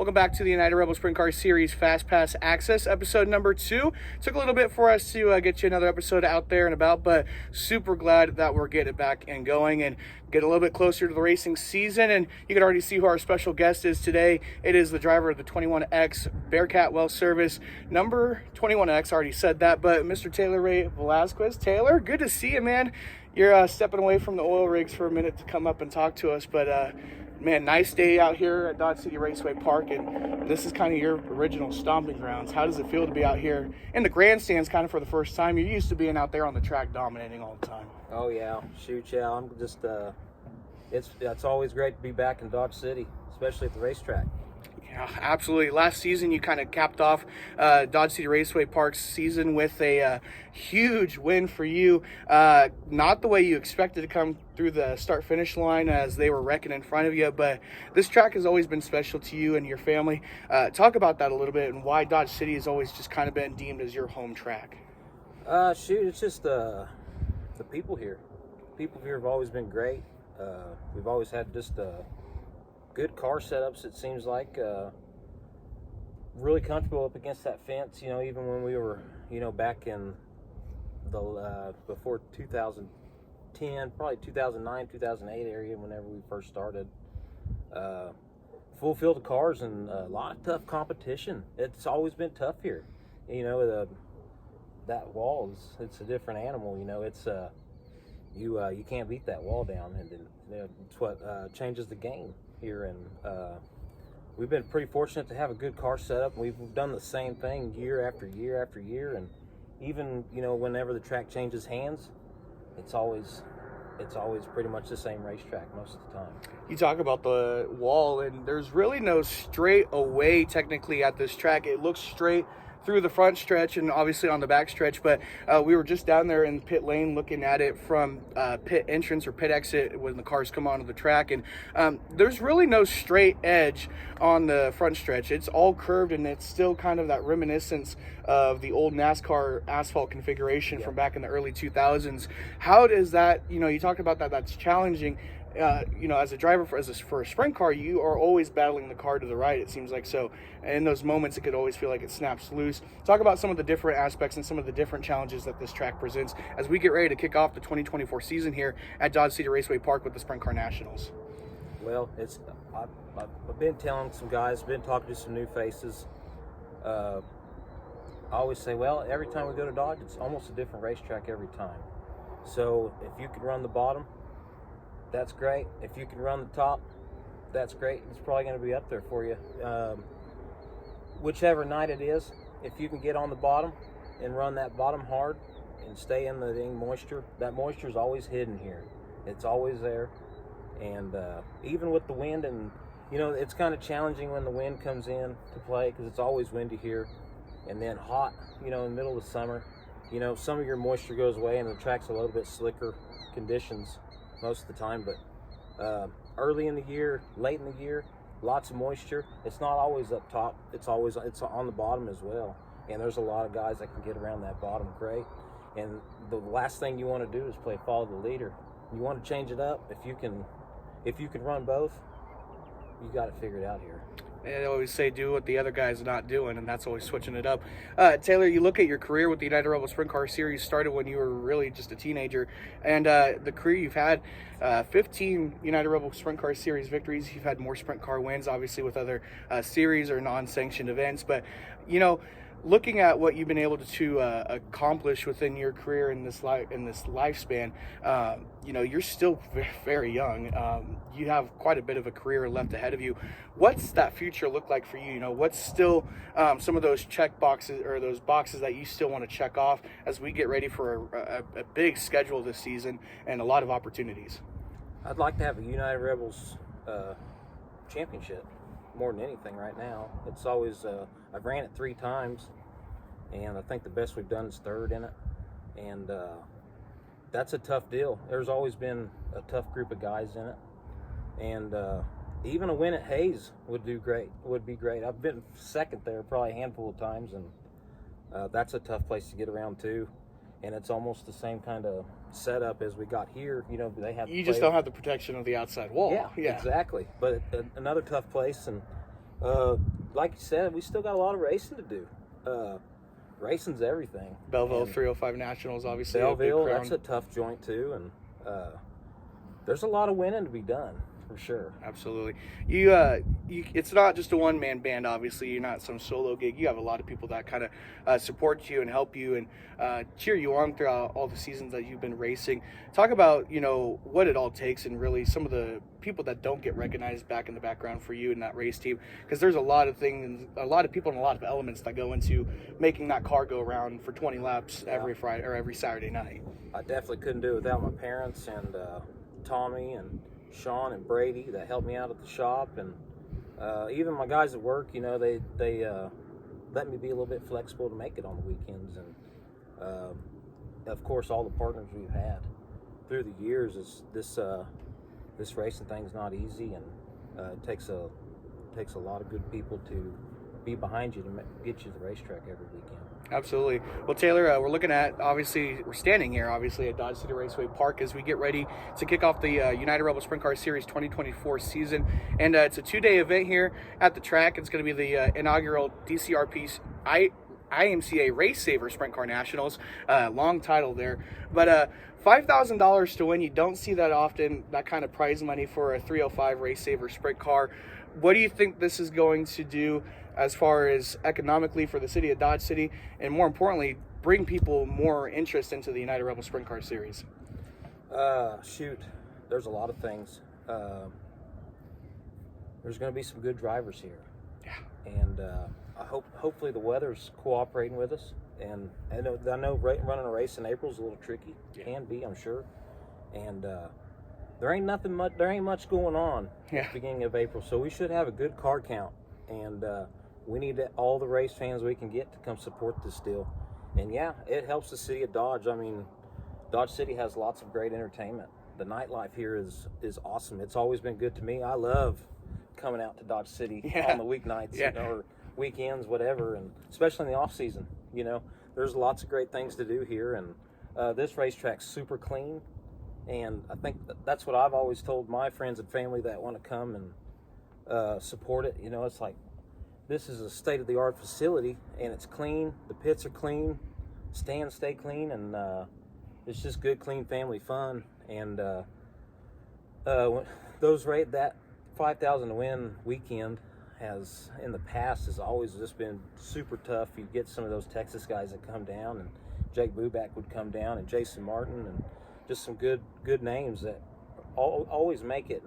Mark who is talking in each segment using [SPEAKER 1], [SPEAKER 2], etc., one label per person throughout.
[SPEAKER 1] Welcome back to the United Rebel Sprint Car Series Fast Pass Access, episode number 2. Took a little bit for us to get you another episode out there and about, but super glad that we're getting it back and going and get a little bit closer to the racing season. And you can already see who our special guest is today. It is the driver of the 21X Bearcat Well Service, number 21X, already said that, but Mr. Taylor Ray Velasquez. Taylor, good to see you, man. You're stepping away from the oil rigs for a minute to come up and talk to us, but man, nice day out here at Dodge City Raceway Park, and this is kind of your original stomping grounds. How does it feel to be out here in the grandstands kind of for the first time? You're used to being out there on the track dominating all the time.
[SPEAKER 2] Oh yeah, shoot, yeah. I'm just it's always great to be back in Dodge City, especially at the racetrack.
[SPEAKER 1] Yeah, absolutely. Last season, you kind of capped off Dodge City Raceway Park's season with a huge win for you. Not the way you expected to come through the start-finish line as they were wrecking in front of you, but this track has always been special to you and your family. Talk about that a little bit and why Dodge City has always just kind of been deemed as your home track.
[SPEAKER 2] Shoot, it's just the people here. People here have always been great. We've always had just good car setups, it seems like. Really comfortable up against that fence, even when we were, back in the before 2010, probably 2009, 2008 area, whenever we first started. Full field of cars and a lot of tough competition. It's always been tough here. That wall it's a different animal. It's you can't beat that wall down, and it's what changes the game here. And we've been pretty fortunate to have a good car setup. We've done the same thing year after year after year, and even whenever the track changes hands, it's always pretty much the same racetrack most of the time.
[SPEAKER 1] You talk about the wall, and there's really no straight away technically at this track. It looks straight through the front stretch and obviously on the back stretch, but we were just down there in pit lane looking at it from pit entrance or pit exit when the cars come onto the track, and there's really no straight edge on the front stretch. It's all curved, and it's still kind of that reminiscence of the old NASCAR asphalt configuration from back in the early 2000s. How does that, you talk about that's challenging. As a driver for a sprint car, you are always battling the car to the right, it seems like. So in those moments, it could always feel like it snaps loose. Talk about some of the different aspects and some of the different challenges that this track presents as we get ready to kick off the 2024 season here at Dodge City Raceway Park with the Sprint Car Nationals.
[SPEAKER 2] Well, I've been telling some guys, been talking to some new faces. I always say, well, every time we go to Dodge, it's almost a different racetrack every time. So if you can run the bottom, that's great. If you can run the top, that's great. It's probably going to be up there for you. Whichever night it is, if you can get on the bottom and run that bottom hard and stay in the moisture, that moisture is always hidden here. It's always there. And even with the wind, and it's kind of challenging when the wind comes in to play because it's always windy here. And then hot, in the middle of the summer, some of your moisture goes away and the track's a little bit slicker conditions most of the time, but early in the year, late in the year, lots of moisture. It's not always up top. It's on the bottom as well. And there's a lot of guys that can get around that bottom great. And the last thing you want to do is play follow the leader. You want to change it up. If you can run both, you got it figured out here.
[SPEAKER 1] They always say do what the other guy's not doing, and that's always switching it up. Taylor, you look at your career with the United Rebel Sprint Car Series, started when you were really just a teenager, and the career you've had, 15 United Rebel Sprint Car Series victories. You've had more sprint car wins, obviously, with other series or non-sanctioned events, but, looking at what you've been able to accomplish within your career in this lifespan, you're still very young. You have quite a bit of a career left ahead of you. What's that future look like for you? What's still some of those check boxes or those boxes that you still want to check off as we get ready for a big schedule this season and a lot of opportunities?
[SPEAKER 2] I'd like to have a United Rebels championship more than anything right now. It's always I've ran it 3 times, and I think the best we've done is 3rd in it, and that's a tough deal. There's always been a tough group of guys in it, and even a win at Hayes would be great. I've been 2nd there probably a handful of times, and that's a tough place to get around too. And it's almost the same kind of setup as we got here. They have.
[SPEAKER 1] You just don't have the protection of the outside wall.
[SPEAKER 2] Yeah, exactly. But another tough place, and Like you said, we still got a lot of racing to do. Racing's everything.
[SPEAKER 1] Belleville 305 Nationals, obviously.
[SPEAKER 2] Belleville, that's a tough joint too, and there's a lot of winning to be done for sure.
[SPEAKER 1] Absolutely. It's not just a one-man band. Obviously, you're not some solo gig. You have a lot of people that kind of support you and help you and cheer you on throughout all the seasons that you've been racing. Talk about what it all takes, and really some of the people that don't get recognized back in the background for you in that race team, because there's a lot of things, a lot of people, and a lot of elements that go into making that car go around for 20 laps every Friday or every Saturday night.
[SPEAKER 2] I definitely couldn't do it without my parents and Tommy and Sean and Brady that helped me out at the shop, and even my guys at work. They let me be a little bit flexible to make it on the weekends, and of course all the partners we've had through the years. Is this racing thing's not easy, and it takes a lot of good people to be behind you to get you to the racetrack every weekend.
[SPEAKER 1] Absolutely. Well, Taylor, we're standing here at Dodge City Raceway Park as we get ready to kick off the United Rebel Sprint Car Series 2024 season. And it's a 2-day event here at the track. It's going to be the inaugural DCRP IMCA Race Saver Sprint Car Nationals. Long title there. But $5,000 to win. You don't see that often, that kind of prize money for a 305 Race Saver Sprint Car. What do you think this is going to do as far as economically for the city of Dodge City, and more importantly, bring people more interest into the United Rebel Sprint Car Series?
[SPEAKER 2] There's a lot of things. There's going to be some good drivers here. Yeah. And hopefully the weather's cooperating with us. And I know running a race in April is a little tricky. Yeah. Can be, I'm sure. And there ain't much going on at the beginning of April, so we should have a good car count. And we need all the race fans we can get to come support this deal. And yeah, it helps the city of Dodge. I mean, Dodge City has lots of great entertainment. The nightlife here is awesome. It's always been good to me. I love coming out to Dodge City on the weeknights or weekends, whatever, and especially in the off season. There's lots of great things to do here, and this racetrack's super clean. And I think that's what I've always told my friends and family that want to come and support it. It's like, this is a state-of-the-art facility, and it's clean. The pits are clean, stands stay clean, and it's just good, clean family fun. And that $5,000 to win weekend has, in the past, has always just been super tough. You get some of those Texas guys that come down, and Jake Buback would come down, and Jason Martin, and just some good names that always make it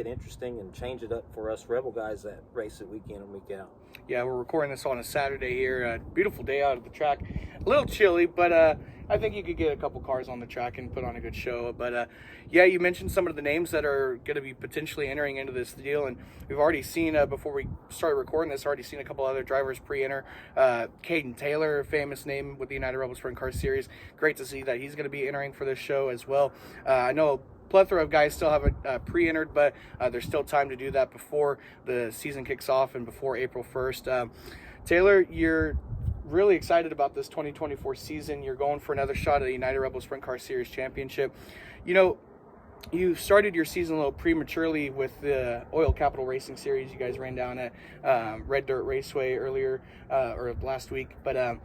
[SPEAKER 2] interesting and change it up for us Rebel guys that race it week in and week out.
[SPEAKER 1] Yeah, we're recording this on a Saturday here. Beautiful day out at the track. A little chilly, but I think you could get a couple cars on the track and put on a good show. But you mentioned some of the names that are going to be potentially entering into this deal, and we've already seen before we started recording this, already seen a couple other drivers pre-enter. Caden Taylor, a famous name with the United Rebel Sprint Car Series. Great to see that he's going to be entering for this show as well. I know plethora of guys still haven't pre-entered, but there's still time to do that before the season kicks off and before April 1st. Taylor, you're really excited about this 2024 season. You're going for another shot at the United Rebel Sprint Car Series championship. You started your season a little prematurely with the Oil Capital Racing Series. You guys ran down at Red Dirt Raceway earlier or last week. But,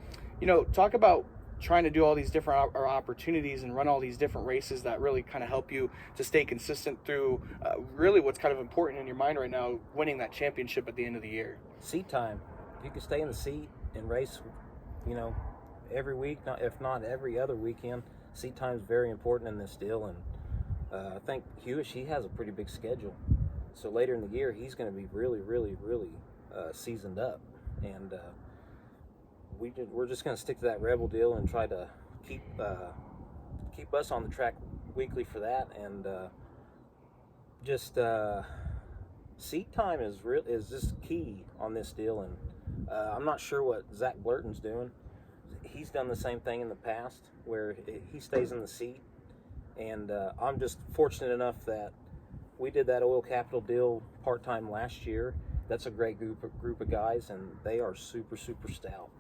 [SPEAKER 1] talk about trying to do all these different opportunities and run all these different races that really kind of help you to stay consistent through really what's kind of important in your mind right now, winning that championship at the end of the year.
[SPEAKER 2] Seat time. If you can stay in the seat and race, every week, if not every other weekend, seat time is very important in this deal. And I think Hewish, he has a pretty big schedule. So later in the year, he's going to be really, really, really seasoned up. And we're just going to stick to that Rebel deal and try to keep us on the track weekly for that. And just seat time is just key on this deal. And I'm not sure what Zach Blurton's doing. He's done the same thing in the past where he stays in the seat. And I'm just fortunate enough that we did that Oil Capital deal part-time last year. That's a great group of guys, and they are super, super stout.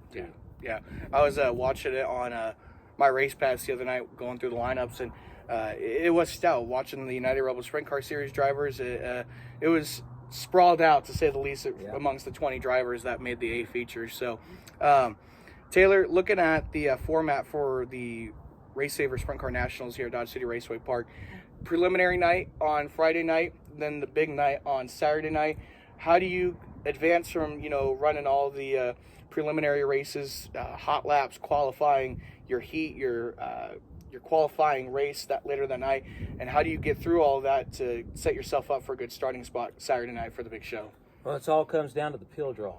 [SPEAKER 1] Yeah. I was watching it on my race pass the other night, going through the lineups, and it was stout. Watching the United Rebel Sprint Car Series drivers, it was sprawled out, to say the least,
[SPEAKER 2] Yeah.
[SPEAKER 1] amongst the 20 drivers that made the A feature. So, Taylor, looking at the format for the Race Saver Sprint Car Nationals here at Dodge City Raceway Park, preliminary night on Friday night, then the big night on Saturday night. How do you advance from, running all the preliminary races, hot laps, qualifying, your heat, your qualifying race that later that night, and how do you get through all that to set yourself up for a good starting spot Saturday night for the big show?
[SPEAKER 2] Well, it all comes down to the pill draw.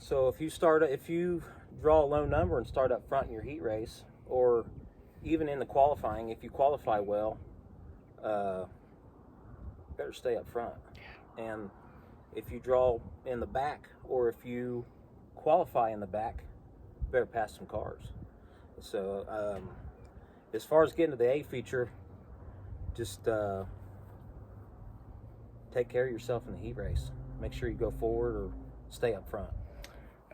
[SPEAKER 2] So if you draw a low number and start up front in your heat race, or even in the qualifying, if you qualify well, better stay up front. And if you draw in the back, or if you qualify in the back, better pass some cars. So as far as getting to the A feature, just take care of yourself in the heat race. Make sure you go forward or stay up front.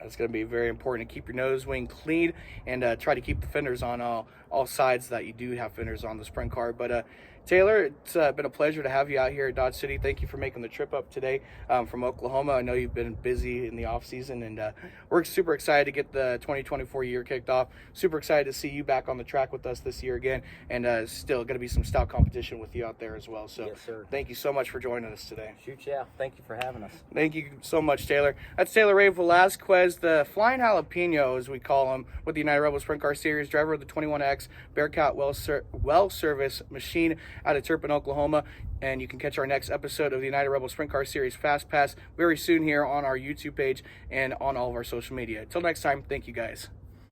[SPEAKER 1] It's going to be very important to keep your nose wing clean and try to keep the fenders on all sides that you do have fenders on the sprint car. But Taylor, it's been a pleasure to have you out here at Dodge City. Thank you for making the trip up today from Oklahoma. I know you've been busy in the off season, and we're super excited to get the 2024 year kicked off. Super excited to see you back on the track with us this year again, and still going to be some stout competition with you out there as well. So
[SPEAKER 2] Yes, sir.
[SPEAKER 1] Thank you so much for joining us today.
[SPEAKER 2] Shoot, yeah. Thank you for having us.
[SPEAKER 1] Thank you so much, Taylor. That's Taylor Ray Velasquez, the Flying Jalapeno, as we call him, with the United Rebel Sprint Car Series, driver of the 21X Bearcat well service machine out of Turpin, Oklahoma. And you can catch our next episode of the United Rebel Sprint Car Series Fast Pass very soon here on our YouTube page and on all of our social media. Until next time, thank you guys.